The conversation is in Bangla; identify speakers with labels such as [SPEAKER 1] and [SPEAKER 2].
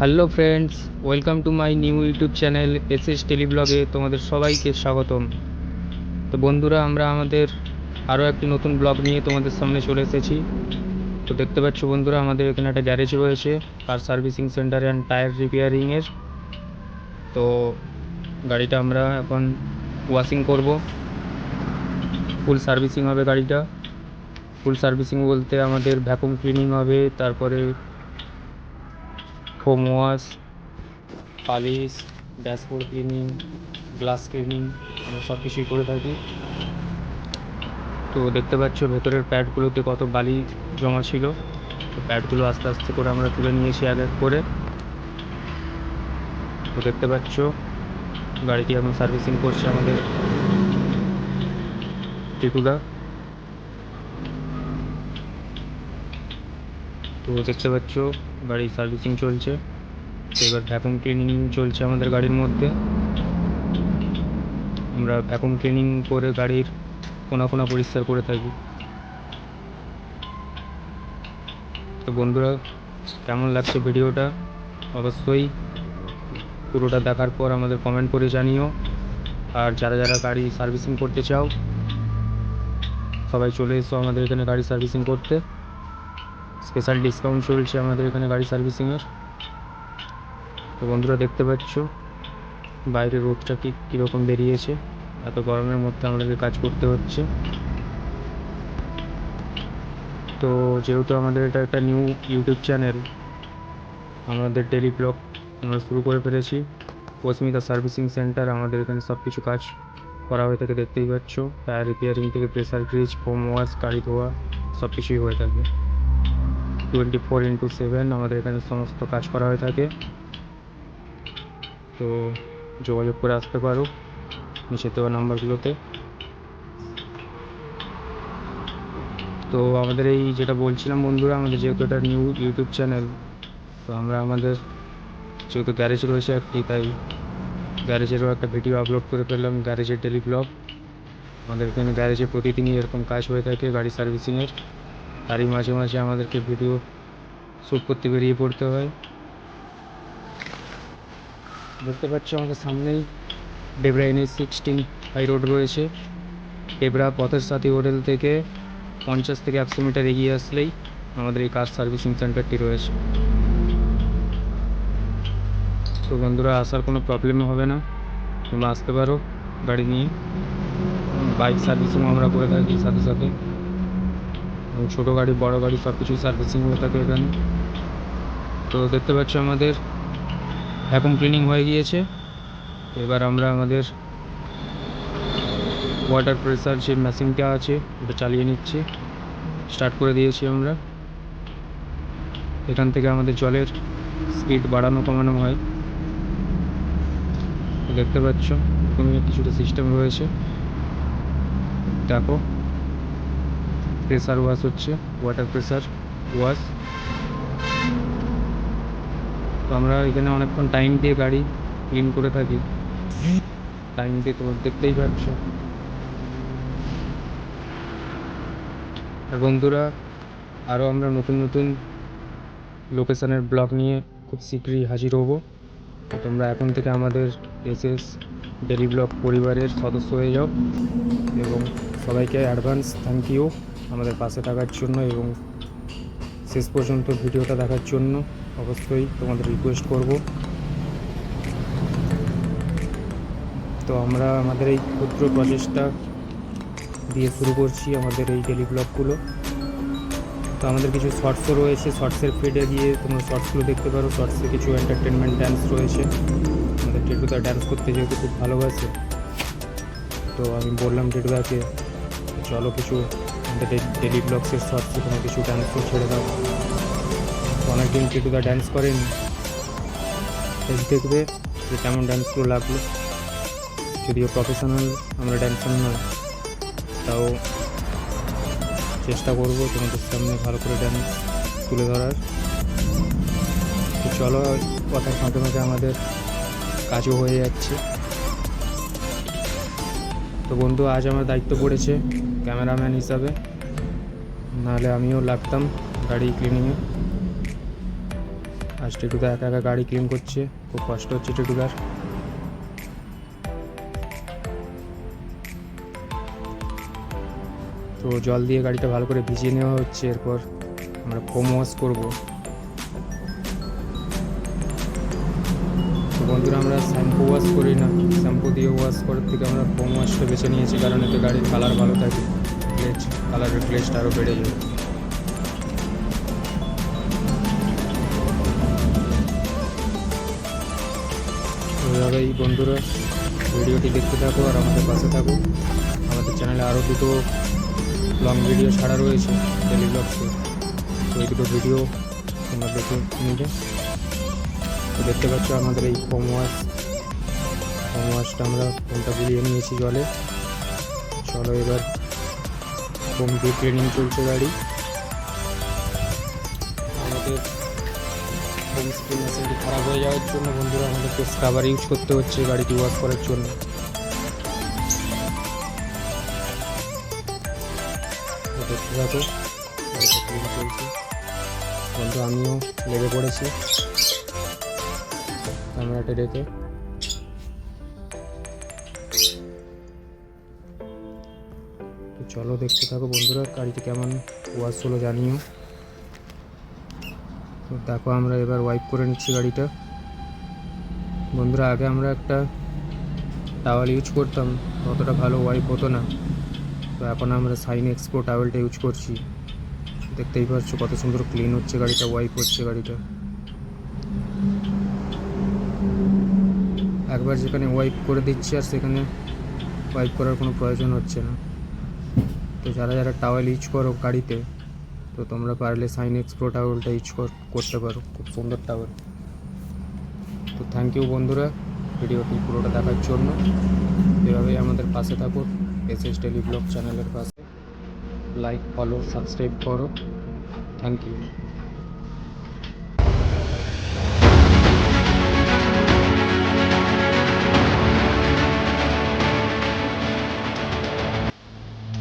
[SPEAKER 1] Hello friends, welcome to my new YouTube channel SS টেলিব্লগে তোমাদের সবাইকে স্বাগতম। তো বন্ধুরা, আমরা আমাদের আরও একটি নতুন ব্লগ নিয়ে তোমাদের সামনে চলে এসেছি। তো দেখতে পাচ্ছ বন্ধুরা, আমাদের এখানে একটা গ্যারেজ রয়েছে, car servicing centre and tyre রিপেয়ারিংয়ের। তো গাড়িটা আমরা এখন ওয়াশিং করব, ফুল সার্ভিসিং হবে গাড়িটা। ফুল সার্ভিসিং বলতে আমাদের ভ্যাকুম ক্লিনিং হবে, তারপরে foam wash, polish, dashboard cleaning, glass cleaning, আমরা সব কিছুই করে থাকি। তো দেখতে পাচ্ছ ভেতরের প্যাডগুলোতে কত বালি জমা ছিল। তো প্যাডগুলো আস্তে আস্তে করে আমরা তুলে নিয়েছি এক এক করে। তো দেখতে পাচ্ছ গাড়িটি এখন সার্ভিসিং করছে আমাদের টিটুদা। তো দেখতে পাচ্ছ গাড়ির সার্ভিসিং চলছে। তো এবার ভ্যাকুম ক্লিনিং চলছে আমাদের গাড়ির মধ্যে। আমরা ভ্যাকুম ক্লিনিং করে গাড়ির কোনা কোনা পরিষ্কার করে থাকি। তো বন্ধুরা, কেমন লাগছে ভিডিওটা অবশ্যই পুরোটা দেখার পর আমাদের কমেন্ট করে জানিও। আর যারা যারা গাড়ি সার্ভিসিং করতে চাও সবাই চলে এসো আমাদের এখানে গাড়ি সার্ভিসিং করতে। স্পেশাল ডিসকাউন্ট চলছে আমাদের এখানে গাড়ি সার্ভিসিংয়ের। তো বন্ধুরা, দেখতে পাচ্ছ বাইরে রোদটা কীরকম বেরিয়েছে। এত গরমের মধ্যে আমাদেরকে কাজ করতে হচ্ছে। তো যেহেতু আমাদের এটা একটা নিউ ইউটিউব চ্যানেল, আমাদের ডেলি ব্লগ আমরা শুরু করে ফেলেছি। অস্মিতা সার্ভিসিং সেন্টার, আমাদের এখানে সব কিছু কাজ করা হয়ে থাকে, দেখতেই পাচ্ছ। টায়ার রিপেয়ারিং থেকে প্রেসার গ্রিজ, ফোম ওয়াশ, গাড়ি ধোয়া সব কিছুই হয়ে থাকে। 24x7 আমাদের এখানে সমস্ত কাজ করা হয়ে থাকে। তো যোগাযোগ করে আসতে পারো নিচে দেওয়া নাম্বারগুলোতে। তো আমাদের এই যেটা বলছিলাম বন্ধুরা, আমাদের যেহেতু এটা নিউ ইউটিউব চ্যানেল, তো আমরা আমাদের যেহেতু গ্যারেজ রয়েছে একটি, তাই গ্যারেজেরও একটা ভিডিও আপলোড করে ফেললাম, গ্যারেজের ডেলি ব্লগ। আমাদের এখানে গ্যারেজে প্রতিদিনই এরকম কাজ হয়ে থাকে গাড়ি সার্ভিসিংয়ের। তারই মাঝে মাঝে আমাদেরকে ভিডিও শ্যুট করতে বেরিয়ে পড়তে হয়। দেখতে পাচ্ছ আমাদের সামনেই ডেবরা NH16 হাই রোড রয়েছে। ডেবরা পথের সাথী হোটেল থেকে 50 থেকে 100 মিটার এগিয়ে আসলেই আমাদের এই কার সার্ভিসিং সেন্টারটি রয়েছে। তো বন্ধুরা, আসার কোনো প্রবলেম হবে না, তোমরা আসতে পারো গাড়ি নিয়ে। বাইক সার্ভিসিং আমরা করে থাকি সাথে সাথে, ছোটো গাড়ি বড় গাড়ি সব কিছুই সার্ভিসিং হয়ে থাকে এখানে। তো দেখতে পাচ্ছ আমাদের ভ্যাকুম ক্লিনিং হয়ে গিয়েছে। এবার আমরা আমাদের ওয়াটার প্রেসার যে মেশিনটা আছে ওটা চালিয়ে নিচ্ছি, স্টার্ট করে দিয়েছি আমরা। এখান থেকে আমাদের জলের স্পিড বাড়ানো কমানো হয়। দেখতে পাচ্ছ এখানে কিছুটা সিস্টেম রয়েছে। দেখো, প্রেসার ওয়াশ হচ্ছে, ওয়াটার প্রেসার ওয়াশ। তো আমরা এখানে অনেকক্ষণ টাইম দিয়ে গাড়ি ক্লিন করে থাকি, টাইম দিয়ে তোমরা দেখতেই পাচ্ছ। আর বন্ধুরা, আরও আমরা নতুন নতুন লোকেশনের ব্লগ নিয়ে খুব শীঘ্রই হাজির হব। তোমরা এখন থেকে আমাদের এসএস ডেলি ব্লগ পরিবারের সদস্য হয়ে যাও। এবং সবাইকে অ্যাডভান্স থ্যাংক ইউ আমাদের পাশে থাকার জন্য এবং শেষ পর্যন্ত ভিডিওটা দেখার জন্য। অবশ্যই তোমাদের রিকোয়েস্ট করব। তো আমরা আমাদের এই ক্ষুদ্র প্রচেষ্টা দিয়ে শুরু করছি আমাদের এই ডেলি ব্লগগুলো। তো আমাদের কিছু শর্টসও রয়েছে, শর্টসের ফিডে গিয়ে তোমরা শর্টসগুলো দেখতে পারো। শর্টসে কিছু এন্টারটেনমেন্ট ড্যান্স রয়েছে। আমাদের টেটুদা ড্যান্স করতে যেহেতু খুব ভালোবাসে, তো আমি বললাম টেটুদাকে চলো কিছু আমাদের ডেলি ব্লগসের শর্টসে তোমার কিছু ড্যান্সও ছেড়ে দাও। অনেকদিন টেটুদা ড্যান্স করেনি, দেখবে যে কেমন ড্যান্সগুলো লাগলো। যদিও প্রফেশনাল আমরা ড্যান্সার নয়, তাও চেষ্টা করবো তোমাদের সামনে ভালো করে ড্যান্স তুলে ধরার। তো চলো, কথার ফাঁকে ফাঁকে আমাদের কাজও হয়ে যাচ্ছে। তো বন্ধু, আজ আমার দায়িত্ব পড়েছে ক্যামেরাম্যান হিসাবে, নাহলে আমিও লাগতাম গাড়ি ক্লিনিংয়ে। আজ টিটুদা একা একা গাড়ি ক্লিন করছে, খুব কষ্ট হচ্ছে টিটুদার। তো জল দিয়ে গাড়িটা ভালো করে ভিজিয়ে নেওয়া হচ্ছে, এরপর আমরা ফোম ওয়াশ করবো। তো বন্ধুরা আমরা শ্যাম্পু ওয়াশ করি না, শ্যাম্পু দিয়ে ওয়াশ করার থেকে আমরা ফোম ওয়াশটা বেছে নিয়েছি, কারণ এতে গাড়ির কালার ভালো থাকে, কালারের গ্লেজটা আরও বেড়ে যায়। এইভাবেই বন্ধুরা ভিডিওটি দেখতে থাকো আর আমাদের পাশে থাকো। আমাদের চ্যানেলে আরও দুটো লং ভিডিও ছাড়া রয়েছে ডেলি ব্লগসে, তো এই দুটো ভিডিও তোমরা দেখে নিবে। তো দেখতে পাচ্ছ আমাদের এই ফোম ওয়াশটা আমরা ফোমটা গুলিয়ে নিয়েছি জলে। চলো এবার ফোম দিয়ে ক্লিনিং চলছে গাড়ি। আমাদের হোম স্ক্রিন অ্যাসেম্বলি খারাপ হয়ে যাওয়ার জন্য বন্ধুরা আমাদেরকে স্ক্রাবার ইউজ করতে হচ্ছে গাড়িটি ওয়াশ করার জন্য। দেখতে থাকো গাড়িটা ক্লিন চলছে। বন্ধু আমিও লেগে পড়েছি ক্যামেরাটা রেখে। তো চলো দেখতে থাকো বন্ধুরা গাড়িটি কেমন ওয়াশ হলো জানিও। তো দেখো আমরা এবার ওয়াইপ করে নিচ্ছি গাড়িটা। বন্ধুরা আগে আমরা একটা টাওয়াল ইউজ করতাম, অতটা ভালো ওয়াইপ হতো না, তো এখন আমরা সাইন এক্সপো টাওয়েলটা ইউজ করছি। দেখতেই পাচ্ছ কত সুন্দর ক্লিন হচ্ছে গাড়িটা, ওয়াইপ হচ্ছে গাড়িটা। একবার যেখানে ওয়াইপ করে দিচ্ছি আর সেখানে ওয়াইপ করার কোনো প্রয়োজন হচ্ছে না। তো যারা যারা টাওয়েল ইউজ করো গাড়িতে, তো তোমরা পারলে সাইন এক্সপো টাওয়েলটা ইউজ করতে পারো, খুব সুন্দর টাওয়েল। তো থ্যাংক ইউ বন্ধুরা ভিডিওটি পুরোটা দেখার জন্য। এভাবেই আমাদের পাশে থাকো, এসএস ডেলি ব্লগ চ্যানেলের পাশে লাইক ফলো সাবস্ক্রাইব করো। Thank you.